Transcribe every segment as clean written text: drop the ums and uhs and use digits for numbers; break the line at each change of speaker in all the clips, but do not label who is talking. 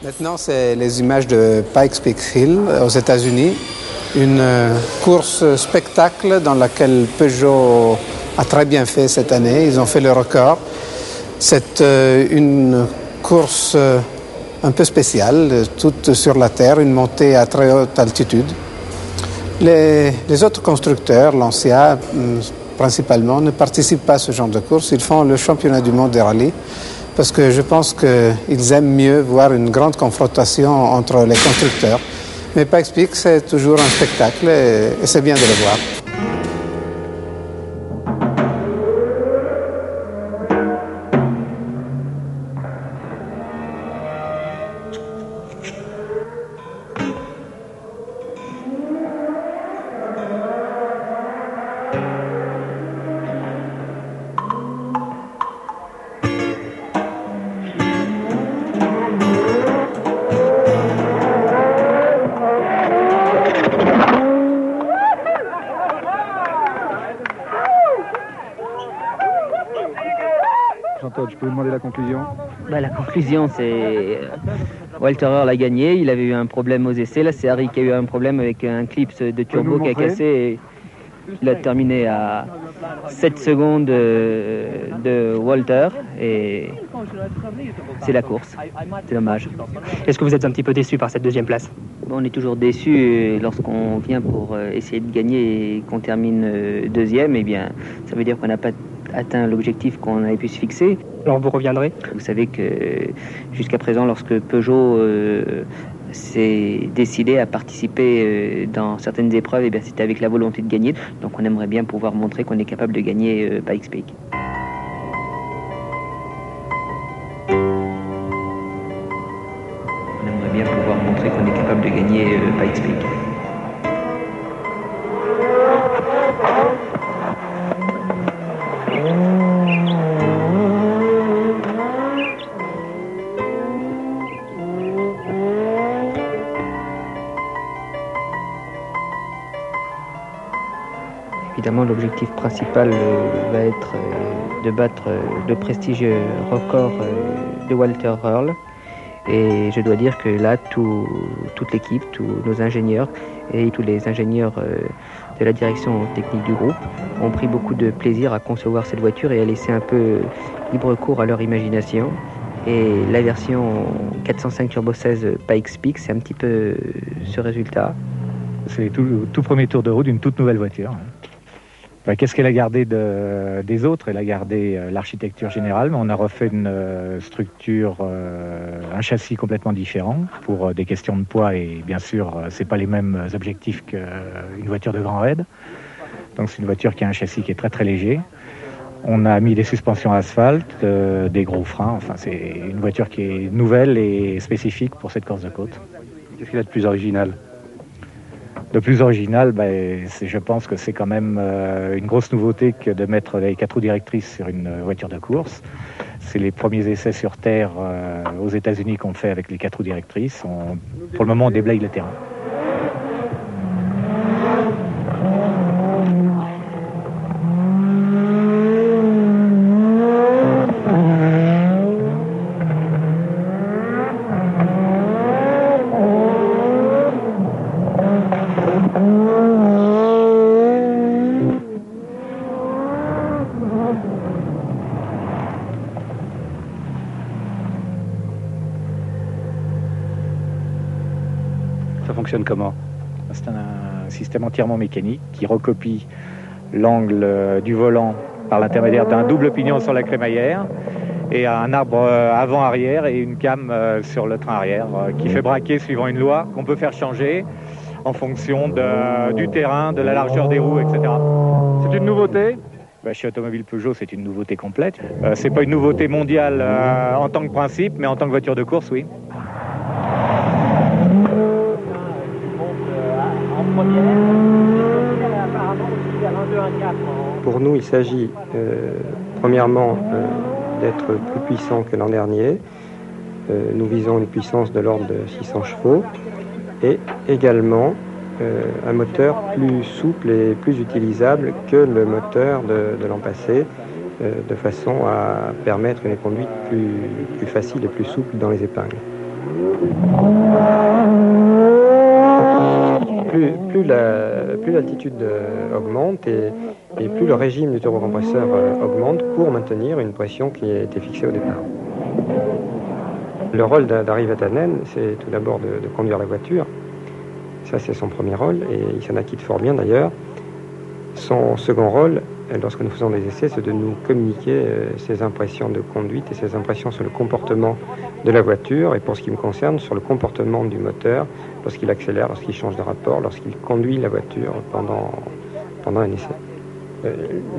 Maintenant, c'est les images de Pikes Peak Hill aux États-Unis, une course spectacle dans laquelle Peugeot a très bien fait cette année. Ils ont fait le record. C'est une course un peu spéciale, toute sur la terre, une montée à très haute altitude. Les autres constructeurs, Lancia principalement, ne participent pas à ce genre de course. Ils font le championnat du monde des rallyes parce que je pense qu'ils aiment mieux voir une grande confrontation entre les constructeurs. Mais Pikes Peak, c'est toujours un spectacle et c'est bien de le voir.
Jean-Todt, je peux vous demander la conclusion?
La conclusion, c'est Walter Earl a gagné. Il avait eu un problème aux essais. Là, c'est Harry qui a eu un problème avec un clip de turbo qui a cassé. Et il a terminé à 7 secondes de Walter. Et c'est la course. C'est dommage.
Est-ce que vous êtes un petit peu déçu par cette deuxième place?
On est toujours déçu lorsqu'on vient pour essayer de gagner et qu'on termine deuxième. Eh bien, ça veut dire qu'on n'a pas atteint l'objectif qu'on avait pu se fixer.
Alors vous reviendrez?
Vous savez que jusqu'à présent, lorsque Peugeot s'est décidé à participer dans certaines épreuves, eh bien, c'était avec la volonté de gagner. Donc on aimerait bien pouvoir montrer qu'on est capable de gagner Pikes Peak. On aimerait bien pouvoir montrer qu'on est capable de gagner Pikes Peak. Évidemment, l'objectif principal va être de battre le prestigieux record de Walter Earl. Et je dois dire que là, toute l'équipe, tous nos ingénieurs et tous les ingénieurs de la direction technique du groupe ont pris beaucoup de plaisir à concevoir cette voiture et à laisser un peu libre cours à leur imagination. Et la version 405 Turbo 16 Pikes Peak, c'est un petit peu ce résultat.
C'est le tout premier tour de roue d'une toute nouvelle voiture. Qu'est-ce qu'elle a gardé des autres? Elle a gardé l'architecture générale, mais on a refait une structure, un châssis complètement différent pour des questions de poids et bien sûr, c'est pas les mêmes objectifs qu'une voiture de grand raid. Donc c'est une voiture qui a un châssis qui est très très léger. On a mis des suspensions asphalte, des gros freins. Enfin, c'est une voiture qui est nouvelle et spécifique pour cette course de côte.
Qu'est-ce qu'il y a de plus original?
De plus original, je pense que c'est quand même une grosse nouveauté que de mettre les 4 roues directrices sur une voiture de course. C'est les premiers essais sur Terre aux États-Unis qu'on fait avec les 4 roues directrices. Pour le moment, on déblaye le terrain.
Ça fonctionne comment?
C'est un système entièrement mécanique qui recopie l'angle du volant par l'intermédiaire d'un double pignon sur la crémaillère et un arbre avant-arrière et une came sur le train arrière qui fait braquer suivant une loi qu'on peut faire changer en fonction du terrain, de la largeur des roues, etc.
C'est une nouveauté?
Chez Automobile Peugeot, c'est une nouveauté complète. C'est pas une nouveauté mondiale en tant que principe, mais en tant que voiture de course, oui.
Pour nous, il s'agit premièrement d'être plus puissant que l'an dernier. Nous visons une puissance de l'ordre de 600 chevaux et également un moteur plus souple et plus utilisable que le moteur de l'an passé, de façon à permettre une conduite plus facile et plus souple dans les épingles. Plus l'altitude augmente et plus le régime du turbocompresseur augmente pour maintenir une pression qui a été fixée au départ. Le rôle d'Harry Vatanen, c'est tout d'abord de conduire la voiture. Ça, c'est son premier rôle et il s'en acquitte fort bien d'ailleurs. Son second rôle, lorsque nous faisons des essais, c'est de nous communiquer ses impressions de conduite et ses impressions sur le comportement de la voiture et pour ce qui me concerne, sur le comportement du moteur lorsqu'il accélère, lorsqu'il change de rapport, lorsqu'il conduit la voiture pendant un essai.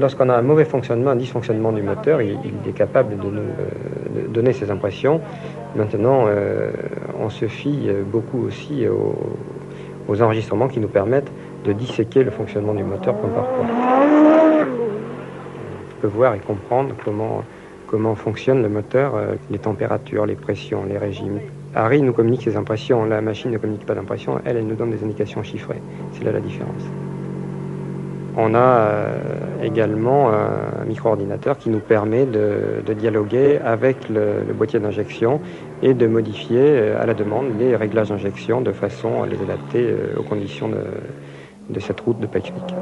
Lorsqu'on a un mauvais fonctionnement, un dysfonctionnement du moteur, il est capable de nous donner ses impressions. Maintenant, on se fie beaucoup aussi aux enregistrements qui nous permettent de disséquer le fonctionnement du moteur point par point. On peut voir et comprendre comment fonctionne le moteur, les températures, les pressions, les régimes. Harry nous communique ses impressions, la machine ne communique pas d'impressions, elle nous donne des indications chiffrées. C'est là la différence. On a également un micro-ordinateur qui nous permet de dialoguer avec le boîtier d'injection et de modifier à la demande les réglages d'injection de façon à les adapter aux conditions de cette route de Pikes Peak.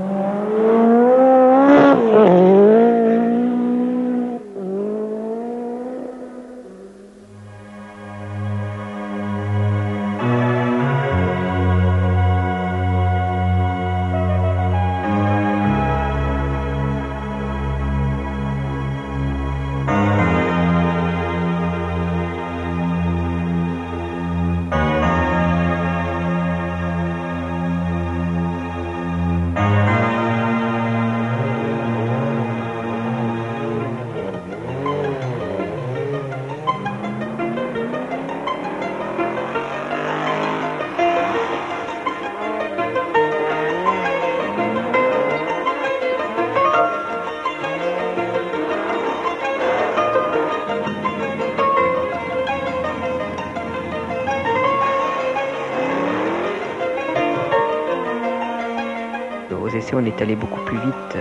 On est allé beaucoup plus vite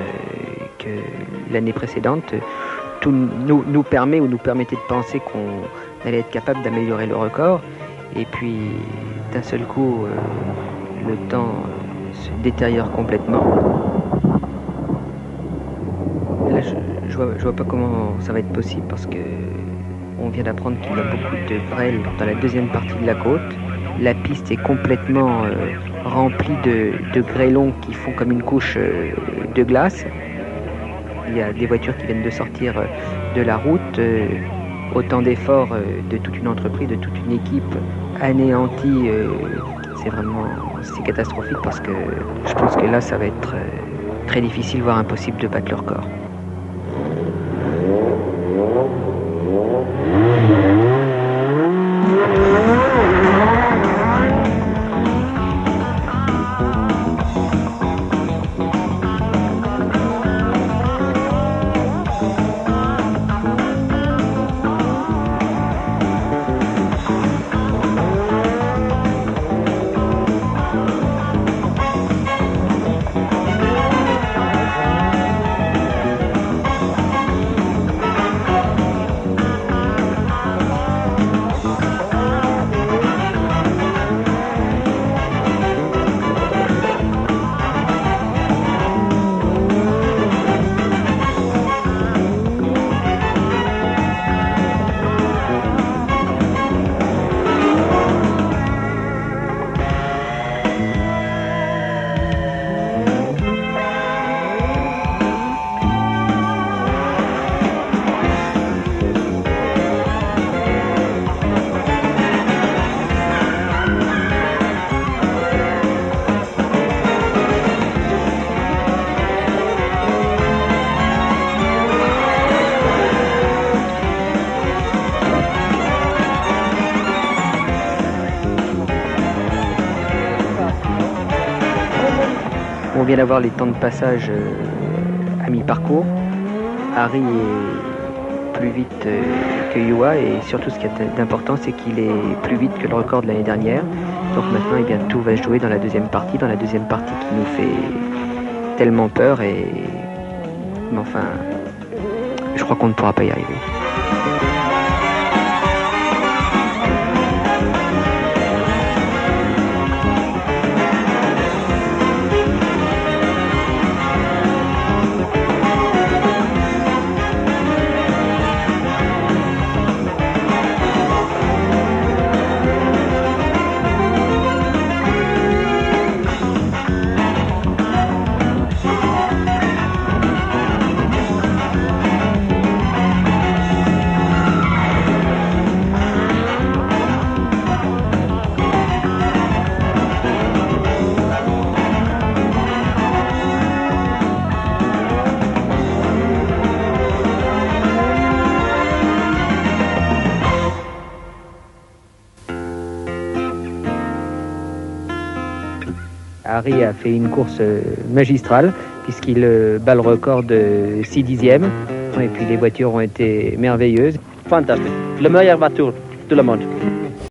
que l'année précédente. Tout nous permet ou nous permettait de penser qu'on allait être capable d'améliorer le record. Et puis, d'un seul coup, le temps se détériore complètement. Là, je vois pas comment ça va être possible parce que on vient d'apprendre qu'il y a beaucoup de grêle dans la deuxième partie de la côte. La piste est complètement remplie de grêlons qui font comme une couche de glace. Il y a des voitures qui viennent de sortir de la route. Autant d'efforts de toute une entreprise, de toute une équipe anéantie. C'est catastrophique parce que je pense que là, ça va être très difficile, voire impossible de battre le record. On vient d'avoir les temps de passage à mi-parcours. Harry est plus vite que Juha et surtout ce qui est d'important, c'est qu'il est plus vite que le record de l'année dernière. Donc maintenant, eh bien, tout va se jouer dans la deuxième partie qui nous fait tellement peur. Mais enfin, je crois qu'on ne pourra pas y arriver. Harry a fait une course magistrale puisqu'il bat le record de 6 dixièmes. Et puis les voitures ont été merveilleuses.
Fantastique. La meilleure voiture de le monde.